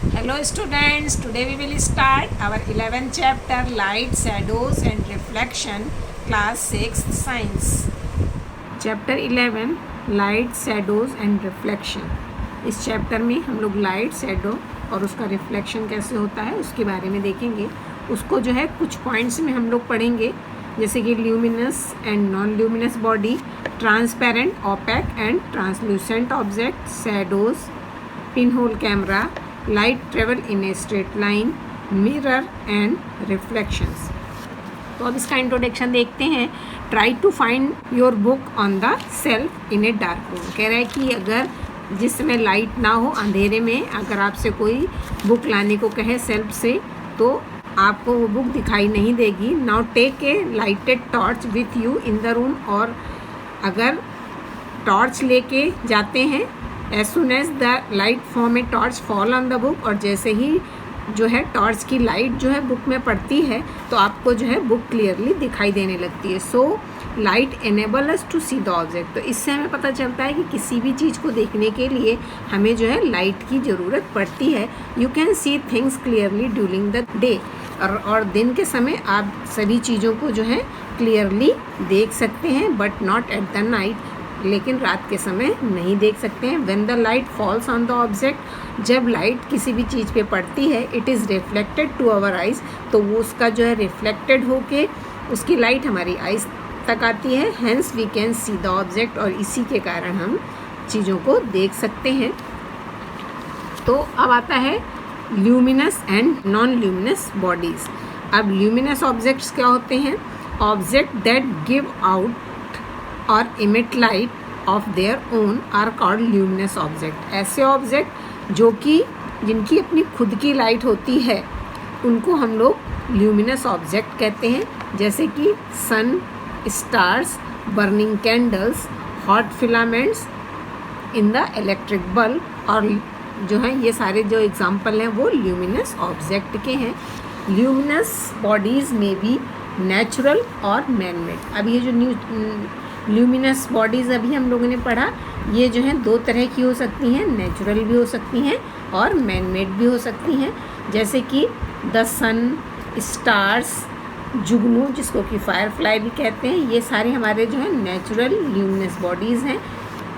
Hello students, today we will start our 11th chapter Light, Shadows and Reflection, class 6 Science. Chapter 11 Light, Shadows and Reflection. इस chapter में हम लोग light, shadow और उसका reflection कैसे होता है उसके बारे में देखेंगे। उसको जो है कुछ पॉइंट्स में हम लोग पढ़ेंगे, जैसे कि luminous and non luminous body, transparent, opaque and translucent object, shadows, pinhole camera, light travel in a straight line, mirror and reflections. तो अब इसका इंट्रोडक्शन देखते हैं। Try to find your book on the shelf in a dark room. कह रहा है कि अगर जिस समय लाइट ना हो, अंधेरे में अगर आपसे कोई बुक लाने को कहे सेल्फ से, तो आपको वो बुक दिखाई नहीं देगी। Now take a lighted torch with you in the room. और अगर टॉर्च लेके जाते हैं, as soon as the light from a torch fall on the book, और जैसे ही जो है टॉर्च की लाइट जो है बुक में पड़ती है तो आपको जो है बुक क्लियरली दिखाई देने लगती है। So light enable us to see the object. तो इससे हमें पता चलता है कि किसी भी चीज़ को देखने के लिए हमें जो है लाइट की ज़रूरत पड़ती है। You can see things clearly during the day. और दिन के समय आप सभी चीज़ों को जो है क्लियरली देख सकते हैं, but not at the night, लेकिन रात के समय नहीं देख सकते हैं। When the light falls on the object, जब लाइट किसी भी चीज़ पे पड़ती है, it is reflected to our eyes, तो वो उसका जो है रिफ्लेक्टेड होके उसकी लाइट हमारी आइज़ तक आती है। Hence we can see the object, और इसी के कारण हम चीज़ों को देख सकते हैं। तो अब आता है luminous and non luminous bodies. अब ल्यूमिनस ऑब्जेक्ट्स क्या होते हैं? Object that give out or emit light of their own are called luminous object. ऐसे ऑब्जेक्ट जो कि जिनकी अपनी खुद की लाइट होती है, उनको हम लोग ल्यूमिनस ऑब्जेक्ट कहते हैं, जैसे कि sun, stars, burning candles, hot filaments in the electric bulb, और जो है ये सारे जो एग्जाम्पल हैं वो ल्यूमिनस ऑब्जेक्ट के हैं। ल्यूमिनस बॉडीज़ में भी नेचुरल और मैन मेड। अब ये जो ल्यूमिनस बॉडीज़ अभी हम लोगों ने पढ़ा, ये जो है दो तरह की हो सकती हैं, नेचुरल भी हो सकती हैं और मैन मेड भी हो सकती हैं, जैसे कि द सन, स्टार्स, जुगनू जिसको कि फायरफ्लाई भी कहते हैं, ये सारे हमारे जो है नेचुरल ल्यूमिनस बॉडीज़ हैं।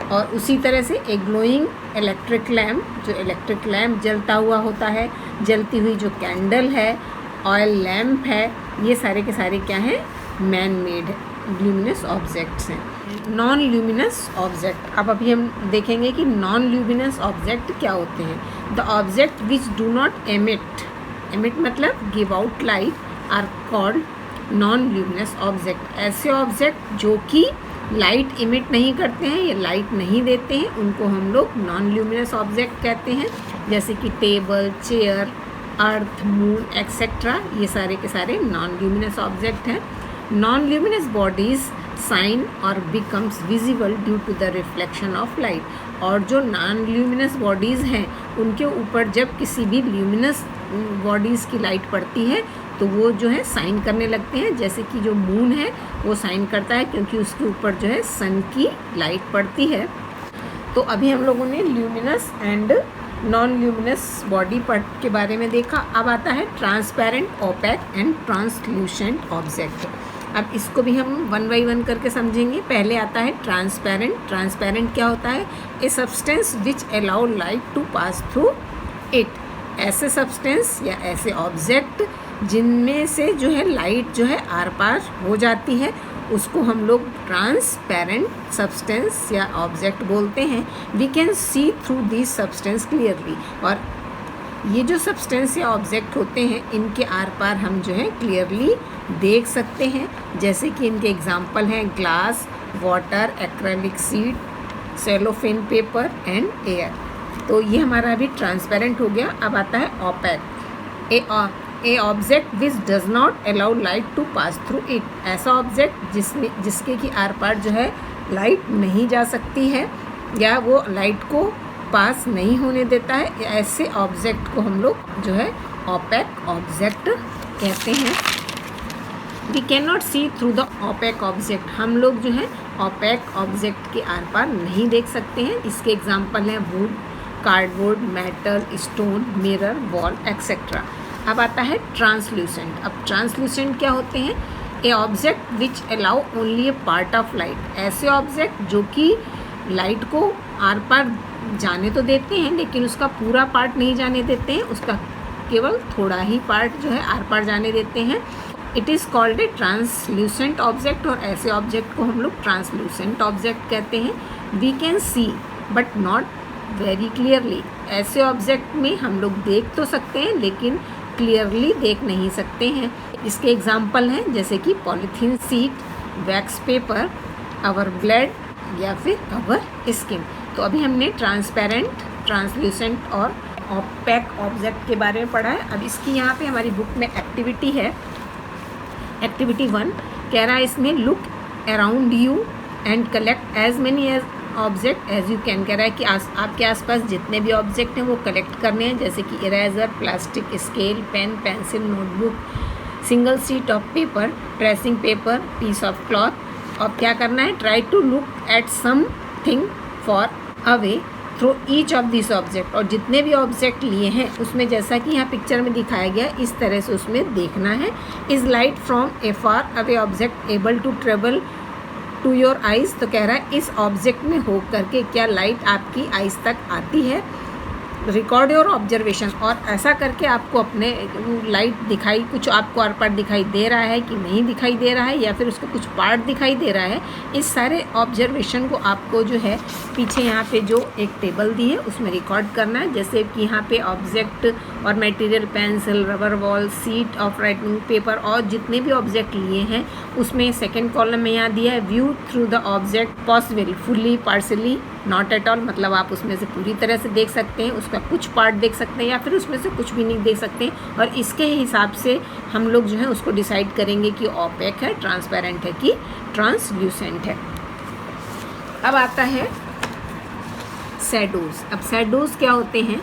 और उसी तरह से एक ग्लोइंग इलेक्ट्रिक लैम्प, जो इलेक्ट्रिक लैम्प जलता हुआ होता है, जलती हुई जो कैंडल है, ऑयल लैम्प है, ये सारे के सारे क्या हैं? मैन मेड ल्यूमिनस ऑब्जेक्ट्स हैं। नॉन ल्यूमिनस ऑब्जेक्ट, अब अभी हम देखेंगे कि नॉन ल्यूमिनस ऑब्जेक्ट क्या होते हैं। The object which do not emit मतलब give out light, are called non luminous object. ऐसे ऑब्जेक्ट जो कि लाइट इमिट नहीं करते हैं या लाइट नहीं देते हैं, उनको हम लोग नॉन ल्यूमिनस ऑब्जेक्ट कहते हैं, जैसे कि table, chair, earth, moon etcetera, ये सारे के सारे नॉन ल्यूमिनस ऑब्जेक्ट हैं। Non luminous bodies shine or becomes visible due to the reflection of light. और जो नॉन ल्यूमिनस बॉडीज़ हैं, उनके ऊपर जब किसी भी ल्यूमिनस बॉडीज़ की लाइट पड़ती है तो वो जो है शाइन करने लगते हैं, जैसे कि जो मून है वो शाइन करता है क्योंकि उसके ऊपर जो है सन की लाइट पड़ती है। तो अभी हम लोगों ने luminous and non luminous body part के बारे में देखा। अब आता है transparent, opaque and translucent object. अब इसको भी हम वन बाई वन करके समझेंगे। पहले आता है ट्रांसपेरेंट। ट्रांसपेरेंट क्या होता है? A substance which allow light to pass through it. ऐसे सब्सटेंस या ऐसे ऑब्जेक्ट जिनमें से जो है लाइट जो है आर पार हो जाती है, उसको हम लोग ट्रांसपेरेंट सब्सटेंस या ऑब्जेक्ट बोलते हैं। We can see through this substance clearly. और ये जो सब्सटेंस या ऑब्जेक्ट होते हैं, इनके आर पार हम जो है क्लियरली देख सकते हैं, जैसे कि इनके एग्जाम्पल हैं glass, water, acrylic sheet, cellophane paper and air. तो ये हमारा अभी ट्रांसपेरेंट हो गया। अब आता है opaque. A object which does not allow light to pass through it. ऐसा ऑब्जेक्ट जिसके की आर पार जो है लाइट नहीं जा सकती है या वो लाइट को पास नहीं होने देता है, ऐसे ऑब्जेक्ट को हम लोग जो है ओपेक ऑब्जेक्ट कहते हैं। We can not see through the opaque object. हम लोग जो है ओपेक ऑब्जेक्ट के आर पार नहीं देख सकते हैं। इसके एग्जाम्पल हैं wood, cardboard, metal, stone, mirror, wall etcetera. अब आता है ट्रांसल्यूसेंट। अब ट्रांसल्यूसेंट क्या होते हैं? A object which allow only a part of light. ऐसे ऑब्जेक्ट जो कि लाइट को आर पार जाने तो देते हैं लेकिन उसका पूरा पार्ट नहीं जाने देते हैं, उसका केवल थोड़ा ही पार्ट जो है आर पार जाने देते हैं। It is called a translucent object, और ऐसे ऑब्जेक्ट को हम लोग ट्रांसल्यूसेंट ऑब्जेक्ट कहते हैं। We can see but not very clearly. ऐसे ऑब्जेक्ट में हम लोग देख तो सकते हैं लेकिन क्लियरली देख नहीं सकते हैं। इसके एग्जाम्पल हैं जैसे कि polythene sheet, wax paper, our blood या फिर आवर स्किन। तो अभी हमने ट्रांसपेरेंट, ट्रांसल्यूसेंट और ऑपेक ऑब्जेक्ट के बारे में पढ़ा है। अब इसकी यहाँ पे हमारी बुक में एक्टिविटी है। एक्टिविटी 1 कह रहा है इसमें look around you and collect as many as object as you can. कह रहा है कि आपके आसपास जितने भी ऑब्जेक्ट हैं वो कलेक्ट करने हैं, जैसे कि eraser, plastic, scale, pen, pencil, notebook, single sheet of paper, tracing paper, piece of cloth. और क्या करना है? Try to look at something far away through each of this object. और जितने भी ऑब्जेक्ट लिए हैं उसमें जैसा कि यहाँ पिक्चर में दिखाया गया इस तरह से उसमें देखना है। Is light from a far away object able to travel to your eyes. तो कह रहा है इस ऑब्जेक्ट में हो करके क्या लाइट आपकी आइज़ तक आती है। रिकॉर्ड योर ऑब्जर्वेशन, और ऐसा करके आपको अपने लाइट दिखाई, कुछ आपको आर पार दिखाई दे रहा है कि नहीं दिखाई दे रहा है, या फिर उसको कुछ पार्ट दिखाई दे रहा है। इस सारे ऑब्जर्वेशन को आपको जो है पीछे यहाँ पे जो एक टेबल दी है उसमें रिकॉर्ड करना है। जैसे कि यहाँ पे ऑब्जेक्ट और material, pencil, rubber ball, sheet of writing paper और जितने भी ऑब्जेक्ट लिए हैं उसमें सेकेंड कॉलम में यहाँ दिया है view through the object possible, fully, partially, not at all. मतलब आप उसमें से पूरी तरह से देख सकते हैं, उसका कुछ पार्ट देख सकते हैं या फिर उसमें से कुछ भी नहीं देख सकते हैं। और इसके हिसाब से हम लोग जो है उसको डिसाइड करेंगे कि ऑपेक है, ट्रांसपेरेंट है कि ट्रांसल्यूसेंट है। अब आता है शैडोज। अब शैडोज क्या होते हैं?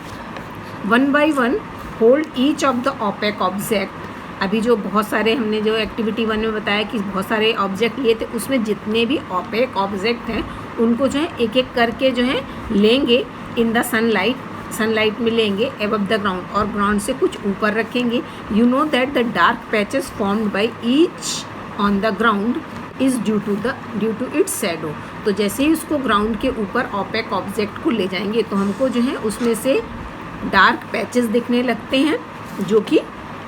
1 by 1 hold each of the opaque object. अभी जो बहुत सारे हमने जो एक्टिविटी 1 में बताया कि बहुत सारे ऑब्जेक्ट लिए थे, उसमें जितने भी ऑपेक ऑब्जेक्ट हैं उनको जो है एक एक करके जो है लेंगे इन द सनलाइट में लेंगे एबव द ग्राउंड, और ग्राउंड से कुछ ऊपर रखेंगे। You know that the dark patches formed by each on the ground is due to its shadow. तो जैसे ही उसको ग्राउंड के ऊपर ऑपेक ऑब्जेक्ट को ले जाएंगे तो हमको जो है उसमें से डार्क पैचेस दिखने लगते हैं, जो कि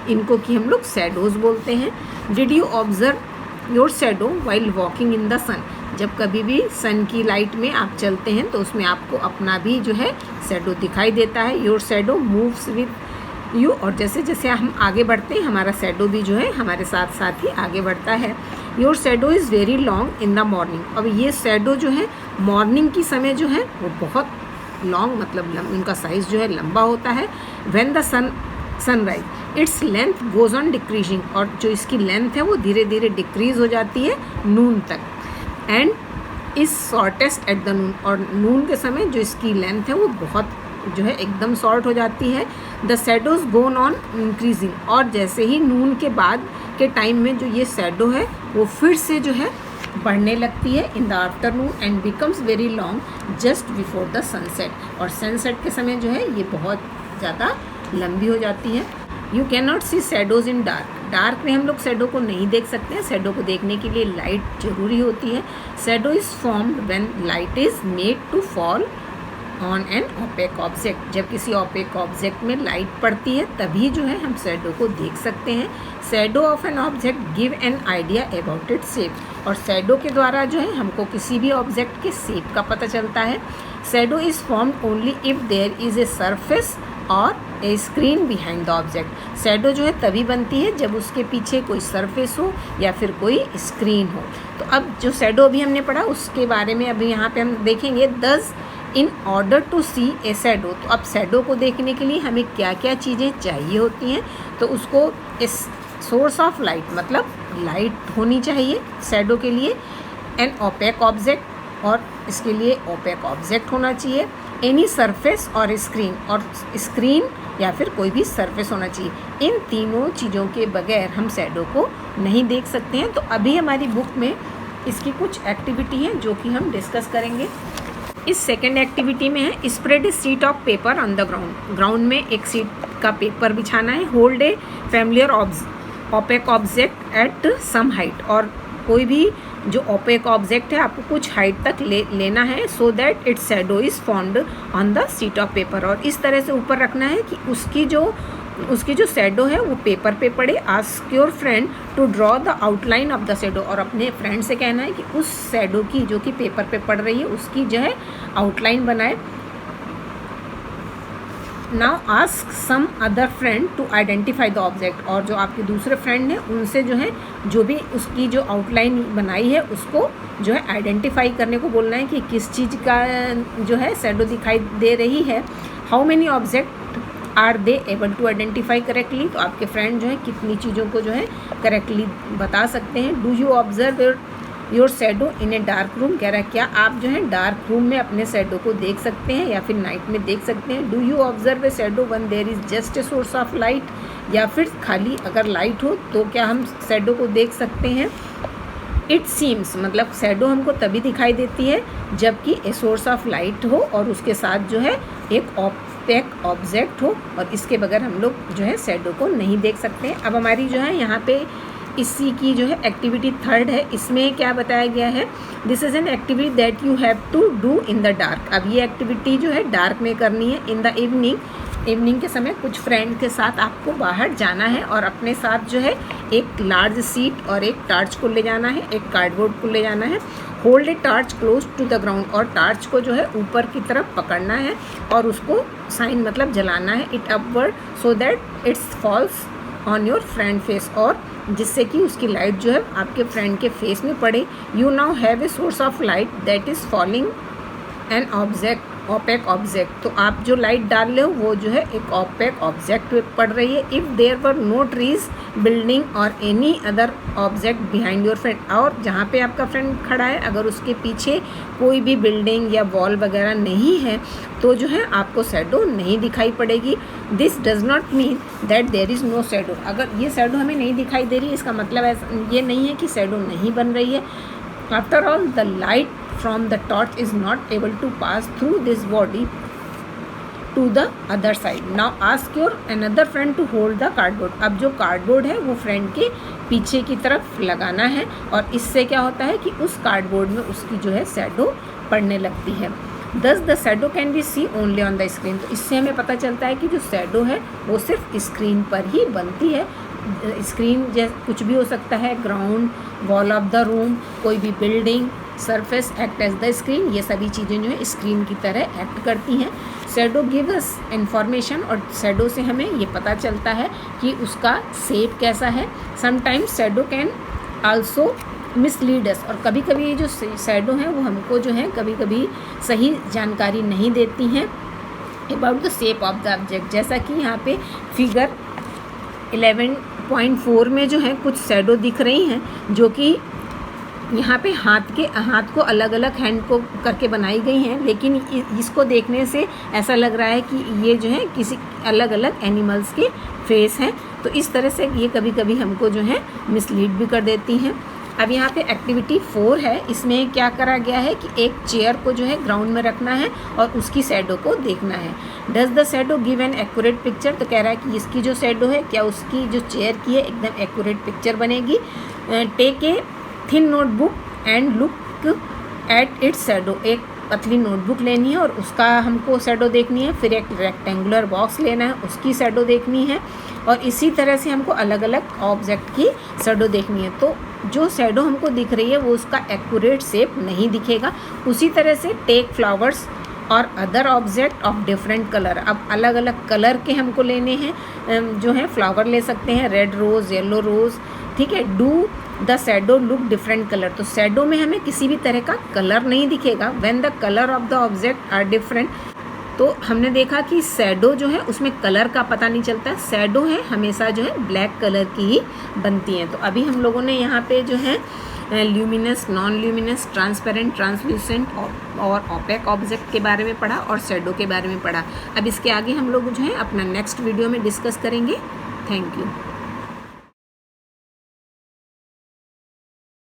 इनको कि हम लोग शैडोज बोलते हैं। Did you observe your shadow while walking in the sun. जब कभी भी सन की लाइट में आप चलते हैं तो उसमें आपको अपना भी जो है शैडो दिखाई देता है। Your shadow moves with you, और जैसे जैसे हम आगे बढ़ते हैं हमारा शैडो भी जो है हमारे साथ साथ ही आगे बढ़ता है। Your shadow is very long in the morning. अब ये शैडो जो है मॉर्निंग की समय जो है वो बहुत लॉन्ग, मतलब उनका साइज़ जो है लंबा होता है। When the sunrise its length goes on decreasing, और जो इसकी लेंथ है वो धीरे धीरे डिक्रीज हो जाती है नून तक। And is shortest at the noon, और नून के समय जो इसकी लेंथ है वो बहुत जो है एकदम शॉर्ट हो जाती है। The shadows gone on increasing, और जैसे ही नून के बाद के टाइम में जो ये शैडो है वो फिर से जो है बढ़ने लगती है in the afternoon and becomes very long just before the sunset, और सनसेट के समय जो है ये बहुत ज़्यादा लंबी हो जाती है। You can not see shadows in dark में हम लोग शैडो को नहीं देख सकते हैं। शैडो को देखने के लिए लाइट जरूरी होती है। Shadow is formed when light is made to fall on an opaque object. जब किसी ऑपेक ऑब्जेक्ट में लाइट पड़ती है तभी जो है हम शैडो को देख सकते हैं। Shadow of an object give an idea about it shape, और शैडो के द्वारा जो है हमको किसी भी ऑब्जेक्ट के शेप का पता चलता है। Shadow is formed only if there is a surface और a screen behind the object. Shadow जो है तभी बनती है जब उसके पीछे कोई सरफेस हो या फिर कोई स्क्रीन हो। तो अब जो शैडो अभी हमने पढ़ा उसके बारे में अभी यहाँ पे हम देखेंगे। Thus in order to see a shadow, तो अब शैडो को देखने के लिए हमें क्या क्या चीज़ें चाहिए होती हैं। तो उसको इस सोर्स ऑफ लाइट, मतलब लाइट होनी चाहिए शैडो के लिए। एन ओपेक ऑब्जेक्ट, और इसके लिए ओपेक ऑब्जेक्ट होना चाहिए। एनी सरफेस और स्क्रीन या फिर कोई भी सरफेस होना चाहिए। इन तीनों चीज़ों के बगैर हम शैडो को नहीं देख सकते हैं। तो अभी हमारी बुक में इसकी कुछ एक्टिविटी हैं जो कि हम डिस्कस करेंगे। इस सेकेंड एक्टिविटी में है spread a sheet of paper on the ground. Ground में एक शीट का पेपर बिछाना है। Hold a familiar opaque object at some height, और कोई भी जो ऑपेक ऑब्जेक्ट है आपको कुछ हाइट तक लेना है, so that it's shadow is formed on the sheet of paper, और इस तरह से ऊपर रखना है कि उसकी जो शैडो है वो पेपर पे पड़े। Ask your friend to draw the outline of the shadow, और अपने फ्रेंड से कहना है कि उस शैडो की जो कि पेपर पे पड़ रही है उसकी जो है आउटलाइन बनाए। Now ask some other friend to identify the object, और जो आपके दूसरे फ्रेंड हैं उनसे जो है जो भी उसकी जो आउटलाइन बनाई है उसको जो है आइडेंटिफाई करने को बोलना है कि किस चीज़ का जो है शैडो दिखाई दे रही है। How many object are they able to identify correctly, तो आपके फ्रेंड जो है कितनी चीज़ों को जो है करेक्टली बता सकते हैं। Do you observe your shadow in a dark room, कह रहा है क्या आप जो है डार्क रूम में अपने शैडो को देख सकते हैं या फिर नाइट में देख सकते हैं। Do you observe a shadow when there is just a source of light, या फिर खाली अगर लाइट हो तो क्या हम शैडो को देख सकते हैं। इट सीम्स, मतलब शैडो हमको तभी दिखाई देती है जबकि ए सोर्स ऑफ लाइट हो और उसके साथ जो है एक ऑपेक ऑब्जेक्ट हो, और इसके बगैर हम लोग जो है शैडो को नहीं देख सकते हैं। अब हमारी जो है यहाँ पे इसी की जो है एक्टिविटी थर्ड है। इसमें क्या बताया गया है, this is an activity that you have to do in the dark. अब ये एक्टिविटी जो है डार्क में करनी है। इन द इवनिंग के समय कुछ फ्रेंड के साथ आपको बाहर जाना है और अपने साथ जो है एक लार्ज सीट और एक टार्च को ले जाना है, एक कार्डबोर्ड को ले जाना है। Hold a torch close to the ground, और टार्च को जो है ऊपर की तरफ पकड़ना है और उसको साइन मतलब जलाना है it upward so that it's falls on your friend face, और जिससे कि उसकी लाइट जो है आपके फ्रेंड के फेस में पड़े। You now have a source of light that is falling an opaque object, तो आप जो लाइट डाल रहे हो वो जो है एक ऑपेक ऑब्जेक्ट पे पड़ रही है। If there were no trees building और any other object behind your friend, और जहाँ पे आपका फ्रेंड खड़ा है अगर उसके पीछे कोई भी बिल्डिंग या वॉल वगैरह नहीं है तो जो है आपको शैडो नहीं दिखाई पड़ेगी। This does not mean that there is no shadow, अगर ये शैडो हमें नहीं दिखाई दे रही है इसका मतलब ऐसा ये नहीं है कि शैडो नहीं बन रही है। After all the light from the torch is not able to pass through this body to the other side. Now ask your another friend to hold the cardboard. अब जो कार्डबोर्ड है वो फ्रेंड के पीछे की तरफ लगाना है, और इससे क्या होता है कि उस कार्डबोर्ड में उसकी जो है शैडो पड़ने लगती है। Thus the shadow can be seen only on the screen. तो इससे हमें पता चलता है कि जो शैडो है वो सिर्फ स्क्रीन पर ही बनती है। स्क्रीन जैसे कुछ भी हो सकता है, ground, wall of the room, कोई भी building, surface act as the screen, ये सभी चीज़ें जो है स्क्रीन की तरह एक्ट करती हैं। शैडो गिव अस इंफॉर्मेशन, और शैडो से हमें ये पता चलता है कि उसका शेप कैसा है। Sometimes shadow can also mislead us, और कभी कभी ये जो शैडो हैं वो हमको जो है कभी कभी सही जानकारी नहीं देती हैं about the shape of the object. जैसा कि यहाँ पे फिगर 11.4 में जो है कुछ शैडो दिख रही हैं जो कि यहाँ पे हाथ को अलग अलग हैंड को करके बनाई गई हैं, लेकिन इसको देखने से ऐसा लग रहा है कि ये जो है किसी अलग अलग एनिमल्स के फेस हैं। तो इस तरह से ये कभी कभी हमको जो है मिसलीड भी कर देती हैं। अब यहाँ पे एक्टिविटी 4 है। इसमें क्या करा गया है कि एक चेयर को जो है ग्राउंड में रखना है और उसकी शैडो को देखना है। Does the shadow give an accurate picture, तो कह रहा है कि इसकी जो शैडो है क्या उसकी जो चेयर की है एकदम एक्यूरेट पिक्चर बनेगी। Take a thin notebook and look at its shadow, एक पतली नोटबुक लेनी है और उसका हमको शैडो देखनी है। फिर एक रेक्टेंगुलर बॉक्स लेना है, उसकी शैडो देखनी है, और इसी तरह से हमको अलग अलग ऑब्जेक्ट की शैडो देखनी है। तो जो शैडो हमको दिख रही है वो उसका एक्यूरेट शेप नहीं दिखेगा। उसी तरह से टेक फ्लावर्स और other object of different colour, अब अलग अलग कलर के हमको लेने हैं जो है फ्लावर ले सकते हैं, रेड रोज़, येलो रोज़, ठीक है। Do the shadow look different colour, तो शैडो में हमें किसी भी तरह का कलर नहीं दिखेगा। When the colour of the object are different, तो हमने देखा कि शैडो जो है उसमें कलर का पता नहीं चलता। शैडो है हमेशा जो है ब्लैक कलर की ही बनती हैं। तो अभी हम लोगों ने यहाँ पे जो है luminous, non luminous, transparent, translucent और ऑपेक ऑब्जेक्ट के बारे में पढ़ा और शैडो के बारे में पढ़ा। अब इसके आगे हम लोग जो है अपना नेक्स्ट वीडियो में डिस्कस करेंगे। Thank you.